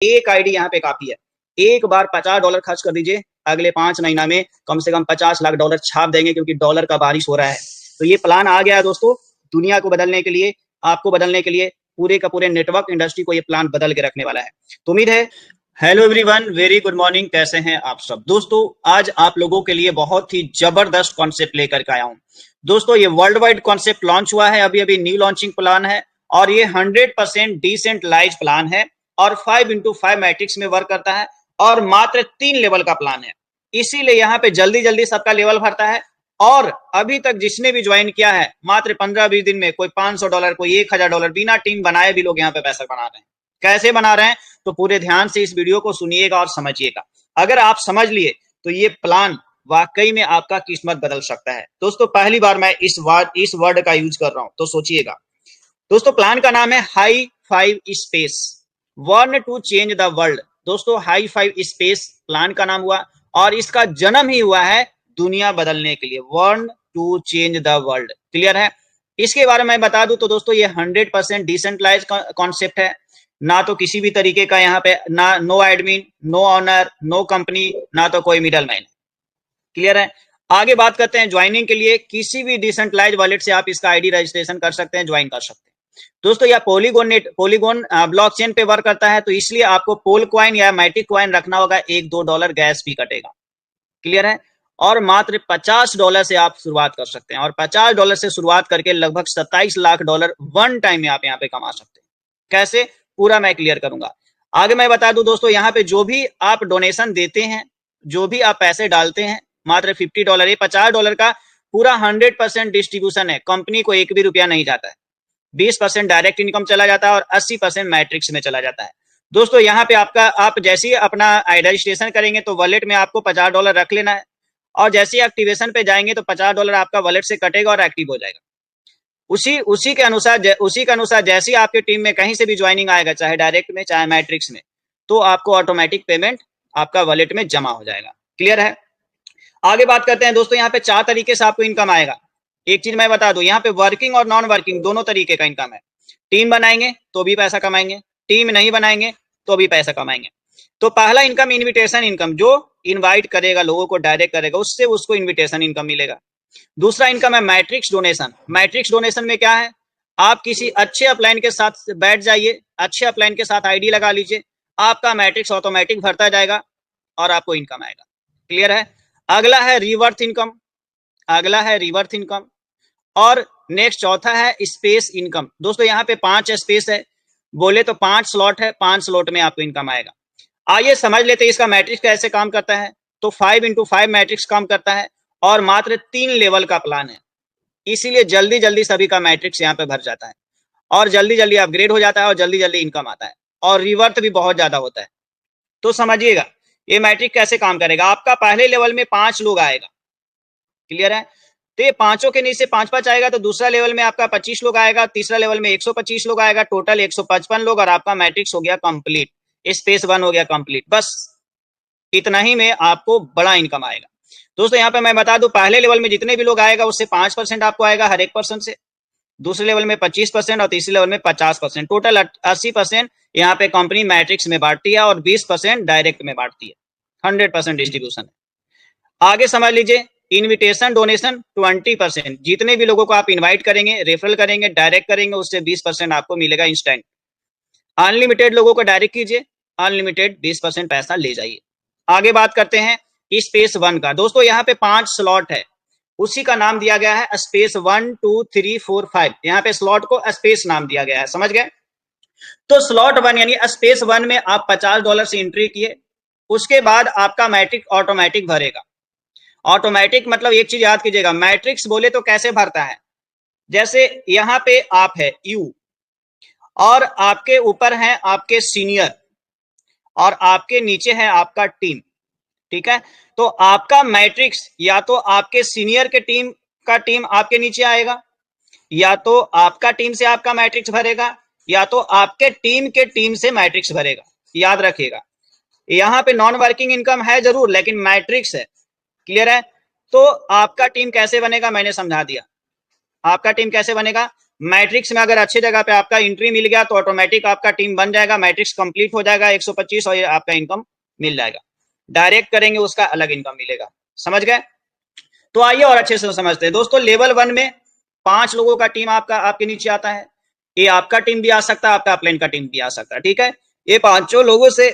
एक आईडी यहाँ पे काफी है। एक बार $50 खर्च कर दीजिए, अगले 5 महीना में कम से कम $50 लाख छाप देंगे, क्योंकि डॉलर का बारिश हो रहा है। तो ये प्लान आ गया है दोस्तों, दुनिया को बदलने के लिए, आपको बदलने के लिए, पूरे का पूरे नेटवर्क इंडस्ट्री को ये प्लान बदल के रखने वाला है। तो उम्मीद है, hello everyone, very good morning, कैसे हैं आप सब दोस्तों। आज आप लोगों के लिए बहुत ही जबरदस्त कॉन्सेप्ट लेकर के आया हूं दोस्तों। ये वर्ल्ड वाइड कॉन्सेप्ट लॉन्च हुआ है, अभी अभी न्यू लॉन्चिंग प्लान है, और ये 100% डिसेंट्रलाइज प्लान है, और 5x5 मैट्रिक्स में वर्क करता है, और मात्र 3 लेवल का प्लान है। इसीलिए यहाँ पे जल्दी जल्दी सबका लेवल भरता है। और अभी तक जिसने भी ज्वाइन किया है, मात्र 15-20 दिन में कोई $500, कोई $1000 बिना टीम बनाए भी लोग यहाँ पे पैसा बना रहे हैं। कैसे बना रहे हैं, तो पूरे ध्यान से इस वीडियो को सुनिएगा और समझिएगा। अगर आप समझ लिए तो ये प्लान वाकई में आपका किस्मत बदल सकता है दोस्तों। पहली बार मैं इस वर्ड का यूज कर रहा हूं, तो सोचिएगा दोस्तों। प्लान का नाम है high five space, born to change the world. दोस्तों हाई फाइव स्पेस प्लान का नाम हुआ, और इसका जन्म ही हुआ है दुनिया बदलने के लिए, born to change the world. Clear है। इसके बारे में बता दूं तो दोस्तों, ये 100% डिसेंट्रलाइज कॉन्सेप्ट है। ना तो किसी भी तरीके का यहाँ पे, ना no admin, no owner, no company, ना तो कोई मिडल मैन। क्लियर है। आगे बात करते हैं ज्वाइनिंग के लिए। किसी भी डिसेंट्रलाइज वॉलेट से आप इसका आईडी रजिस्ट्रेशन कर सकते हैं, ज्वाइन कर सकते हैं दोस्तों। यह पॉलीगॉन ब्लॉकचेन पे वर्क करता है, तो इसलिए आपको पोल कॉइन या मैटिक कॉइन रखना होगा। $1-2 गैस भी कटेगा। क्लियर है। और मात्र $50 से आप शुरुआत कर सकते हैं, और $50 से शुरुआत करके लगभग $27 लाख वन टाइम में आप यहाँ पे कमा सकते हैं। कैसे, पूरा मैं क्लियर करूंगा। आगे मैं बता दूं दोस्तों, यहाँ पे जो भी आप डोनेशन देते हैं, जो भी आप पैसे डालते हैं, मात्र $50, ये $50 का पूरा 100% डिस्ट्रीब्यूशन है। कंपनी को एक भी रुपया नहीं जाता है। 20% डायरेक्ट इनकम चला जाता है, और 80% मैट्रिक्स में चला जाता है दोस्तों। यहाँ पे आप जैसे ही अपना रजिस्ट्रेशन करेंगे, तो वॉलेट में आपको $50 रख लेना है, और जैसे ही एक्टिवेशन पे जाएंगे तो $50 आपका वॉलेट से कटेगा और एक्टिव हो जाएगा। उसी के अनुसार जैसे ही आपके टीम में कहीं से भी ज्वाइनिंग आएगा, चाहे डायरेक्ट में चाहे मैट्रिक्स में, तो आपको ऑटोमेटिक पेमेंट आपका वॉलेट में जमा हो जाएगा। क्लियर है। आगे बात करते हैं दोस्तों, यहाँ पे 4 तरीके से आपको इनकम आएगा। एक चीज मैं बता दूं, यहाँ पे वर्किंग और नॉन वर्किंग दोनों तरीके का इनकम है। टीम बनाएंगे तो भी पैसा कमाएंगे, टीम नहीं बनाएंगे तो भी पैसा कमाएंगे। तो पहला इनकम इन्विटेशन इनकम, जो इनवाइट करेगा लोगों को, डायरेक्ट करेगा, उससे उसको इन्विटेशन इनकम मिलेगा। दूसरा इनकम है मैट्रिक्स डोनेशन। मैट्रिक्स डोनेशन में क्या है, आप किसी अच्छे अपलाइन के साथ बैठ जाइए, अच्छे अपलाइन के साथ आईडी लगा लीजिए, आपका मैट्रिक्स ऑटोमेटिक भरता जाएगा और आपको इनकम आएगा। क्लियर है। अगला है रिवर्थ इनकम, और नेक्स्ट चौथा है स्पेस इनकम। दोस्तों यहाँ पे 5 स्पेस है, बोले तो 5 स्लॉट है, 5 स्लॉट में आपको इनकम आएगा। आइए समझ लेते हैं इसका मैट्रिक्स कैसे काम करता है। तो 5x5 मैट्रिक्स काम करता है, और मात्र 3 लेवल का प्लान है, इसीलिए जल्दी जल्दी सभी का मैट्रिक्स यहाँ पे भर जाता है, और जल्दी जल्दी अपग्रेड हो जाता है, और जल्दी जल्दी इनकम आता है, और रिवर्थ भी बहुत ज्यादा होता है। तो समझिएगा ये मैट्रिक कैसे काम करेगा। आपका पहले लेवल में 5 लोग आएगा। क्लियर है। तो ये पांचों के नीचे 5-5 आएगा, तो दूसरा लेवल में आपका 25 लोग आएगा, तीसरा लेवल में 125 लोग आएगा, टोटल 155 लोग, और आपका मैट्रिक्स हो गया कंप्लीट, स्पेस 1 हो गया कंप्लीट। बस इतना ही में आपको बड़ा इनकम आएगा दोस्तों। यहाँ पे मैं बता दूं, पहले लेवल में जितने भी लोग आएगा, उससे 5% आपको आएगा हर एक पर्सन से, दूसरे लेवल में 25%, और तीसरे लेवल में 50%, टोटल 80% यहाँ पे कंपनी मैट्रिक्स में बांटती है, और 20% डायरेक्ट में बांटती है। 100% डिस्ट्रीब्यूशन है। आगे समझ लीजिए, इन्विटेशन डोनेशन 20%, जितने भी लोगों को आप इन्वाइट करेंगे, रेफरल करेंगे, डायरेक्ट करेंगे, उससे 20% आपको मिलेगा इंस्टेंट। अनलिमिटेड लोगों को डायरेक्ट कीजिए, अनलिमिटेड 20% पैसा ले जाइए। आगे बात करते हैं स्पेस 1 का। दोस्तों यहाँ पे 5 स्लॉट है, उसी का नाम दिया गया है स्पेस 1 2 3 4 5। यहाँ पे स्लॉट को स्पेस नाम दिया गया है, समझ गए। तो स्लॉट 1 यानी स्पेस 1 में आप $50 से एंट्री किए, उसके बाद आपका मैट्रिक ऑटोमेटिक भरेगा। ऑटोमेटिक मतलब एक चीज याद कीजिएगा, मैट्रिक्स बोले तो कैसे भरता है, जैसे यहाँ पे आप है यू, और आपके ऊपर है आपके सीनियर, और आपके नीचे है आपका टीम। ठीक है। तो आपका मैट्रिक्स या तो आपके सीनियर के टीम का टीम आपके नीचे आएगा, या तो आपका टीम से आपका मैट्रिक्स भरेगा, या तो आपके टीम के टीम से मैट्रिक्स भरेगा। याद रखिएगा, यहाँ पे नॉन वर्किंग इनकम है जरूर, लेकिन मैट्रिक्स है। क्लियर है। तो आपका टीम कैसे बनेगा मैंने समझा दिया। आपका टीम कैसे बनेगा, मैट्रिक्स में अगर अच्छे जगह पे आपका एंट्री मिल गया तो ऑटोमेटिक आपका टीम बन जाएगा, मैट्रिक्स कंप्लीट हो जाएगा 125 और आपका इनकम मिल जाएगा। डायरेक्ट करेंगे उसका अलग इनकम मिलेगा, समझ गए? तो आइए और अच्छे से समझते हैं दोस्तों। लेवल 1 में 5 लोगों का टीम आपका आपके नीचे आता है। ये आपका टीम भी आ सकता है, आपका अपलाइन का टीम भी आ सकता है, ठीक है। ये पांचों लोगों से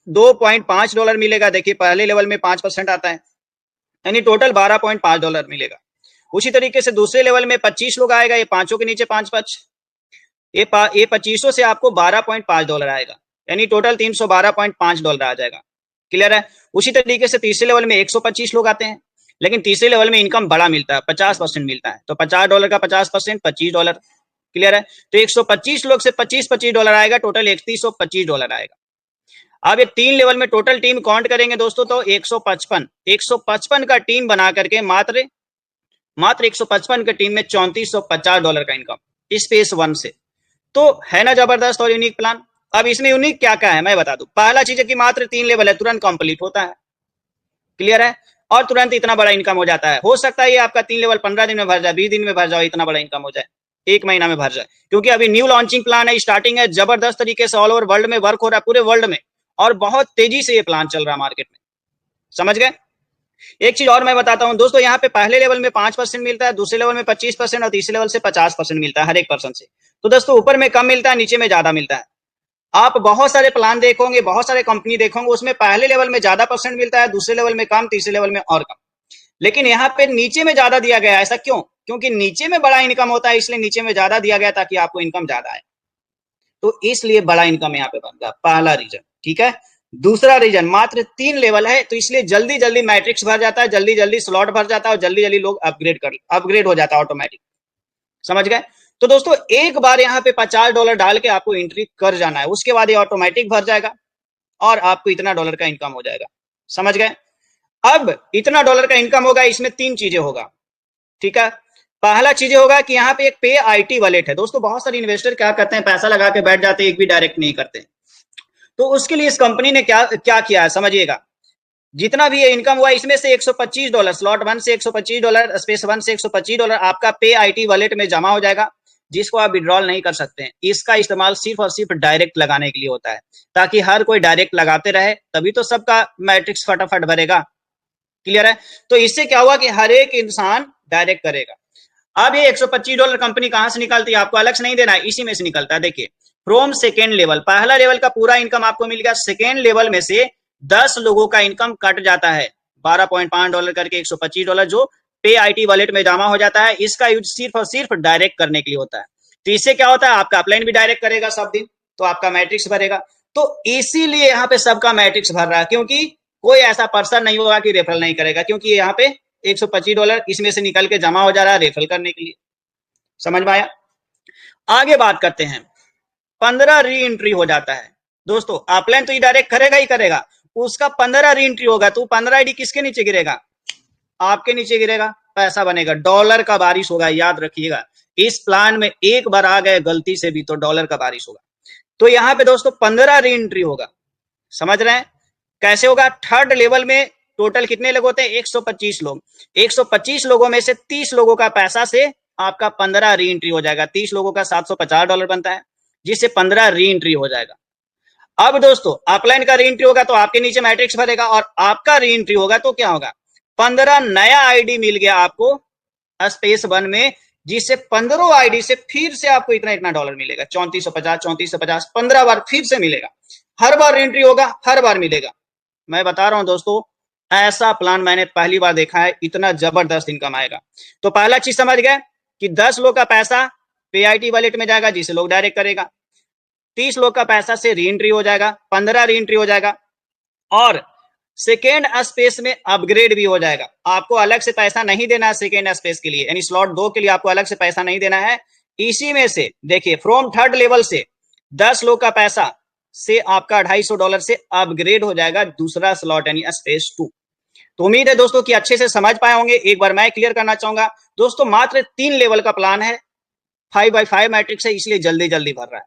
$2.5 मिलेगा। देखिए पहले लेवल में 5% आता है, यानी टोटल $12.5 मिलेगा। उसी तरीके से दूसरे लेवल में 25 लोग आएगा, ये पांचों के नीचे 5-5, ये 2500 से आपको $12.5 आएगा, यानी टोटल $312.5 आ जाएगा। क्लियर है? उसी तरीके से तीसरे लेवल में 125 लोग आते हैं, लेकिन तीसरे लेवल में इनकम बड़ा मिलता है, 50% मिलता है, तो $50 का 50% $25। क्लियर है? तो 125 लोग से $25 आएगा, टोटल $3125 आएगा। अब ये 3 लेवल में टोटल टीम काउंट करेंगे दोस्तों तो 155 का टीम बना करके मात्र 155 के टीम में $3450 का इनकम इस फेस 1 से। तो है ना जबरदस्त और यूनिक प्लान। अब इसमें यूनिक क्या क्या है मैं बता दूं। पहला चीज है कि मात्र 3 लेवल है, तुरंत कंप्लीट होता है। क्लियर है? और तुरंत इतना बड़ा इनकम हो जाता है। हो सकता है ये आपका 3 लेवल 15 दिन में भर जाए, 20 दिन में भर जाए, इतना बड़ा इनकम हो जाए, 1 महीना में भर जाए, क्योंकि अभी न्यू लॉन्चिंग प्लान है, स्टार्टिंग है, जबरदस्त तरीके से ऑल ओवर वर्ल्ड में वर्क हो रहा है, पूरे वर्ल्ड में, और बहुत तेजी से ये प्लान चल रहा है मार्केट में। समझ गए? एक चीज और मैं बताता हूं दोस्तों, यहाँ पे पहले लेवल में 5% मिलता है, दूसरे लेवल में 25% और तीसरे लेवल से 50% मिलता है हर एक पर्सन से। तो दोस्तों ऊपर में कम मिलता है, नीचे में ज्यादा मिलता है। आप बहुत सारे प्लान देखोगे, बहुत सारे कंपनी देखोगे, उसमें पहले लेवल में ज्यादा परसेंट मिलता है, दूसरे लेवल में कम, तीसरे लेवल में और कम। लेकिन यहाँ पे नीचे में ज्यादा दिया गया है। ऐसा क्यों? क्योंकि नीचे में बड़ा इनकम होता है, इसलिए नीचे में ज्यादा दिया गया ताकि आपको इनकम ज्यादा आए, तो इसलिए बड़ा इनकम यहाँ पे बन गया। पहला रीजन, ठीक है। दूसरा रीजन, मात्र 3 लेवल है, तो इसलिए जल्दी जल्दी मैट्रिक्स भर जाता है, जल्दी जल्दी स्लॉट भर जाता है, और जल्दी जल्दी लोग अपग्रेड हो जाता है ऑटोमेटिक। समझ गए? तो दोस्तों एक बार यहाँ पे $50 डाल के आपको एंट्री कर जाना है, उसके बाद ये ऑटोमेटिक भर जाएगा और आपको इतना डॉलर का इनकम हो जाएगा। समझ गए? अब इतना डॉलर का इनकम होगा, इसमें 3 चीजें होगा, ठीक है। पहला चीज होगा कि यहाँ पे एक पे आईटी वॉलेट है। दोस्तों बहुत सारे इन्वेस्टर क्या करते हैं, पैसा लगा के बैठ जाते हैं, एक भी डायरेक्ट नहीं करते। तो उसके लिए इस कंपनी ने क्या क्या किया है समझिएगा। जितना भी ये इनकम हुआ इसमें से $125, स्लॉट 1 से $125, स्पेस 1 से $125 आपका पे आईटी वॉलेट में जमा हो जाएगा, जिसको आप विड्रॉल नहीं कर सकते हैं। इसका इस्तेमाल सिर्फ और सिर्फ डायरेक्ट लगाने के लिए होता है, ताकि हर कोई डायरेक्ट लगाते रहे, तभी तो सबका मैट्रिक्स फटाफट भरेगा। क्लियर है? तो इससे क्या हुआ कि हर एक इंसान डायरेक्ट करेगा। अब ये $125 कंपनी कहां से निकलती है, आपको अलग से नहीं देना है, इसी में से निकलता है। देखिए फ्रॉम सेकेंड लेवल, पहला लेवल का पूरा इनकम आपको मिल गया, सेकेंड लेवल में से 10 लोगों का इनकम कट जाता है, $12.5 करके $125 जो पे आईटी वॉलेट में जमा हो जाता है। इसका यूज सिर्फ और सिर्फ डायरेक्ट करने के लिए होता है। तो इससे क्या होता है, आपका अपलाइन भी डायरेक्ट करेगा सब दिन, तो आपका मैट्रिक्स भरेगा। तो इसीलिए यहाँ पे सबका मैट्रिक्स भर रहा है, क्योंकि कोई ऐसा पर्सन नहीं होगा कि रेफरल नहीं करेगा, क्योंकि यहाँ पे $125 इसमें से निकल के जमा हो जा रहा है रेफरल करने के लिए। समझ में आया? आगे बात करते हैं। 15 री एंट्री हो जाता है दोस्तों, अपलाइन तो ये डायरेक्ट करेगा ही करेगा, उसका 15 री एंट्री होगा, तो 15 आईडी किसके नीचे गिरेगा, आपके नीचे गिरेगा, पैसा बनेगा, डॉलर का बारिश होगा। याद रखिएगा, इस प्लान में एक बार आ गए गलती से भी तो डॉलर का बारिश होगा। तो यहाँ पे दोस्तों 15 री एंट्री होगा। समझ रहे हैं कैसे होगा? थर्ड लेवल में टोटल कितने लोग होते हैं, 125 लोग। 125 लोगों में से 30 लोगों का पैसा से आपका 15 री एंट्री हो जाएगा। 30 लोगों का $750 बनता है, जिससे 15 री एंट्री हो जाएगा। अब दोस्तों अपलाइन का री एंट्री होगा तो आपके नीचे मैट्रिक्स भरेगा, और आपका री एंट्री होगा तो क्या होगा, 15 नया आईडी मिल गया आपको स्पेस 1 में, जिससे 15 आईडी से फिर से आपको इतना इतना डॉलर मिलेगा, 3450 15 बार फिर से मिलेगा। हर बार री एंट्री होगा, हर बार मिलेगा। मैं बता रहा हूं दोस्तों, ऐसा प्लान मैंने पहली बार देखा है, इतना जबरदस्त इनकम आएगा। तो पहला चीज समझ गए कि 10 लोग का पैसा पेआईटी वॉलेट में जाएगा, जिसे लोग डायरेक्ट करेगा। 30 लोग का पैसा से री एंट्री हो जाएगा, 15 री एंट्री हो जाएगा, और सेकेंड स्पेस में अपग्रेड भी हो जाएगा। आपको अलग से पैसा नहीं देना है सेकेंड स्पेस के लिए, यानी स्लॉट 2 के लिए आपको अलग से पैसा नहीं देना है। इसी में से देखिए फ्रॉम थर्ड लेवल से 10 लोग का पैसा से आपका $250 से अपग्रेड हो जाएगा दूसरा स्लॉट यानी स्पेस 2। तो उम्मीद है दोस्तों कि अच्छे से समझ पाए होंगे। एक बार मैं क्लियर करना चाहूंगा दोस्तों, मात्र 3 लेवल का प्लान है, 5x5 मैट्रिक्स है, इसलिए जल्दी जल्दी भर रहा है।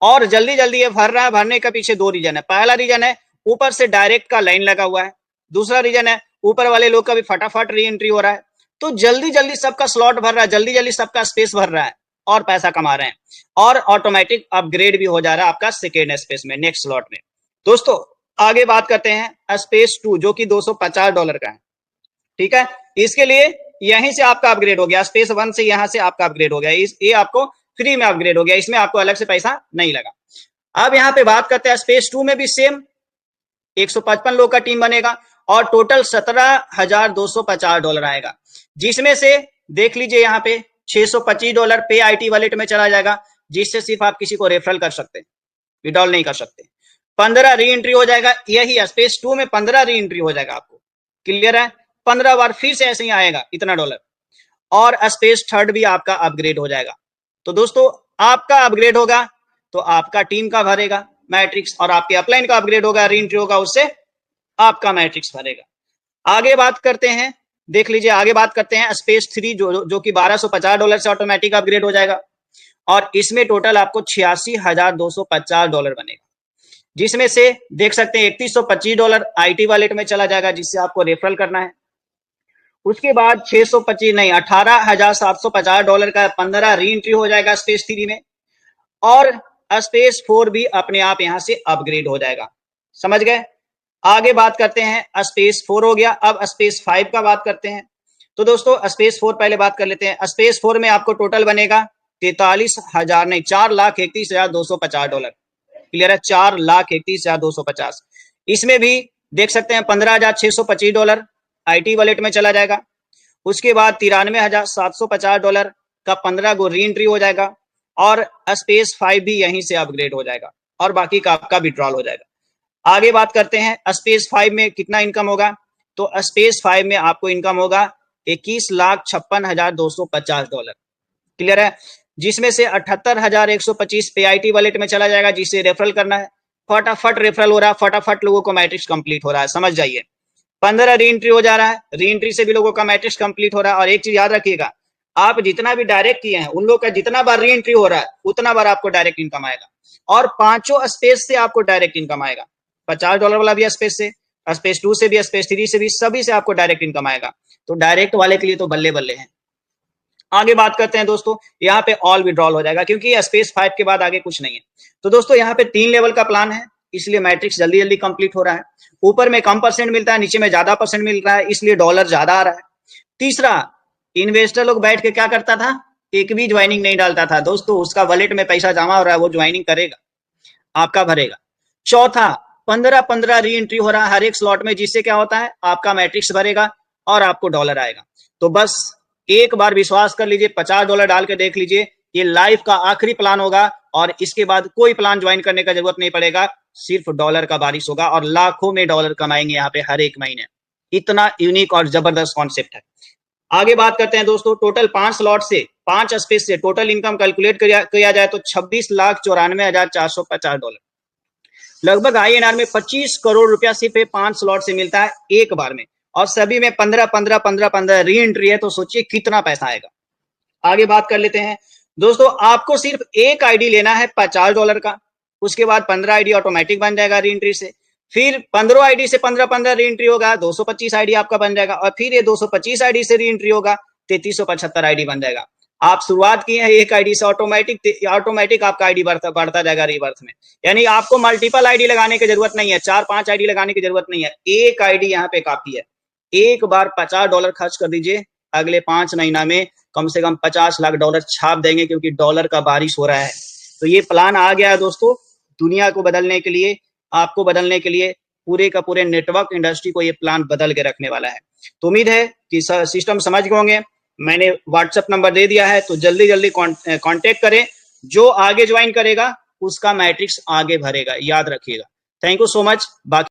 और जल्दी जल्दी ये भर रहा है, भरने का पीछे 2 रीजन है। पहला रीजन है ऊपर से डायरेक्ट का लाइन लगा हुआ है, दूसरा रीजन है ऊपर वाले लोग का भी फटाफट री एंट्री हो रहा है। तो जल्दी जल्दी सबका स्लॉट भर रहा है, जल्दी जल्दी सबका स्पेस भर रहा है, और पैसा कमा रहे हैं और ऑटोमेटिक अपग्रेड भी हो जा रहा है आपका सेकेंड स्पेस में, नेक्स्ट स्लॉट में। दोस्तों आगे बात करते हैं स्पेस 2 जो कि $250 का है, ठीक है। इसके लिए यहीं से आपका अपग्रेड हो गया, स्पेस 1 से यहां से आपका अपग्रेड हो गया, ये आपको फ्री में अपग्रेड हो गया, इसमें आपको अलग से पैसा नहीं लगा। अब यहां पे बात करते हैं स्पेस 2 में भी सेम 155 लोग का टीम बनेगा और टोटल $17,250 आएगा, जिसमें से देख लीजिए यहाँ पे $625 पे आईटी वॉलेट में चला जाएगा, जिससे सिर्फ आप किसी को रेफरल कर सकते हैं, विड्रॉल नहीं कर सकते। 15 री एंट्री हो जाएगा, यही स्पेस 2 में 15 री एंट्री हो जाएगा आपको, क्लियर है। 15 बार फिर से ऐसे ही आएगा इतना डॉलर, और स्पेस 3 भी आपका अपग्रेड हो जाएगा। तो दोस्तों आपका अपग्रेड होगा तो आपका टीम का भरेगा मैट्रिक्स, और आपके अपलाइन का अपग्रेड होगा, री एंट्री होगा, उससे आपका मैट्रिक्स भरेगा। आगे बात करते हैं, देख लीजिए आगे बात करते हैं स्पेस 3 जो कि $1250 से ऑटोमेटिक अपग्रेड हो जाएगा, और इसमें टोटल आपको $86,250 बनेगा, जिसमें से देख सकते हैं $3125 आईटी वॉलेट में चला जाएगा, जिससे आपको रेफरल करना है। उसके बाद 625 नहीं $18,750 का 15 री एंट्री हो जाएगा स्पेस 3 में, और स्पेस 4 भी अपने आप यहां से अपग्रेड हो जाएगा, समझ गए। आगे बात करते हैं स्पेस 4 हो गया, अब स्पेस 5 का बात करते हैं। तो दोस्तों स्पेस 4 पहले बात कर लेते हैं। स्पेस 4 में आपको टोटल बनेगा 43,000 नहीं $4,31,250, क्लियर है, $4,31,250। इसमें भी देख सकते हैं $15,625 आईटी वॉलेट में चला जाएगा। उसके बाद $93,750 का 15 गो री एंट्री हो जाएगा, और स्पेस 5 भी यहीं से अपग्रेड हो जाएगा, और बाकी का आपका विड्रॉल हो जाएगा। आगे बात करते हैं स्पेस 5 में कितना इनकम होगा। तो स्पेस 5 में आपको इनकम होगा $21,56,250, क्लियर है, जिसमें से 78,125 पे आईटी वॉलेट में चला जाएगा, जिसे रेफरल करना है। फटाफट रेफरल हो रहा है, फटाफट लोगों को मैट्रिक्स कंप्लीट हो रहा है, समझ जाइए। 15 री एंट्री हो जा रहा है, री एंट्री से भी लोगों का मैट्रिक्स कंप्लीट हो रहा है। और एक चीज याद रखिएगा, आप जितना भी डायरेक्ट किए हैं उन लोगों का जितना बार री एंट्री हो रहा है उतना बार आपको डायरेक्ट इनकम आएगा, और 5 स्पेस से आपको डायरेक्ट इनकम आएगा। $50 वाला भी स्पेस से, स्पेस 2 से भी, स्पेस 3 से भी, सभी से आपको डायरेक्ट इनकम आएगा। तो डायरेक्ट वाले के लिए तो बल्ले बल्ले हैं। आगे बात करते हैं दोस्तों, यहाँ पे ऑल विड्रॉल हो जाएगा, क्योंकि स्पेस 5 के बाद आगे कुछ नहीं है। तो दोस्तों यहाँ पे 3 लेवल का प्लान है, इसलिए मैट्रिक्स जल्दी जल्दी कंप्लीट हो रहा है। ऊपर में कम परसेंट मिलता है, नीचे में ज्यादा परसेंट मिल रहा है, इसलिए डॉलर ज्यादा आ रहा है। तीसरा, इन्वेस्टर लोग बैठ के क्या करता था, एक भी ज्वाइनिंग नहीं डालता था दोस्तों, उसका वॉलेट में पैसा जमा हो रहा है, वो ज्वाइनिंग करेगा, आपका भरेगा। चौथा, 15 री एंट्री हो रहा है हर एक स्लॉट में, जिससे क्या होता है आपका मैट्रिक्स भरेगा और आपको डॉलर आएगा। तो बस एक बार विश्वास कर लीजिए, $50 डाल के देख लीजिए, ये लाइफ का आखिरी प्लान होगा, और इसके बाद कोई प्लान ज्वाइन करने का जरूरत नहीं पड़ेगा, सिर्फ डॉलर का बारिश होगा, और लाखों में डॉलर कमाएंगे यहाँ पे हर एक महीने। इतना यूनिक और जबरदस्त कॉन्सेप्ट है। आगे बात करते हैं दोस्तों, टोटल 5 स्लॉट से 5 स्पेस से टोटल इनकम कैलकुलेट किया जाए तो $26,94,450, लगभग INR में 25 करोड़ रुपया सिर्फ 5 स्लॉट से मिलता है एक बार में, और सभी में 15 री एंट्री है, तो सोचिए कितना पैसा आएगा। आगे बात कर लेते हैं दोस्तों, आपको सिर्फ एक आईडी लेना है $50 का, उसके बाद 15 आईडी ऑटोमेटिक बन जाएगा री एंट्री से, फिर 15 आईडी से 15 री एंट्री होगा, 225 आईडी आपका बन जाएगा, और फिर ये 225 आईडी से री एंट्री होगा, 3375 आईडी बन जाएगा। आप शुरुआत किए हैं एक आईडी से, ऑटोमेटिक आपका आईडी बढ़ता जाएगा रिवर्स में, यानी आपको मल्टीपल आईडी लगाने की जरूरत नहीं है, 4-5 आईडी लगाने की जरूरत नहीं है, एक आईडी यहाँ पे काफी है। एक बार $50 खर्च कर दीजिए, अगले 5 महीना में कम से कम $50 लाख छाप देंगे, क्योंकि डॉलर का बारिश हो रहा है। तो ये प्लान आ गया है दोस्तों, दुनिया को बदलने के लिए, आपको बदलने के लिए, पूरे का पूरे नेटवर्क इंडस्ट्री को ये प्लान बदल के रखने वाला है। तो उम्मीद है कि सिस्टम समझ गए होंगे। मैंने व्हाट्सएप नंबर दे दिया है, तो जल्दी जल्दी कांटेक्ट करें, जो आगे ज्वाइन करेगा उसका मैट्रिक्स आगे भरेगा, याद रखिएगा। Thank you so much. बाकी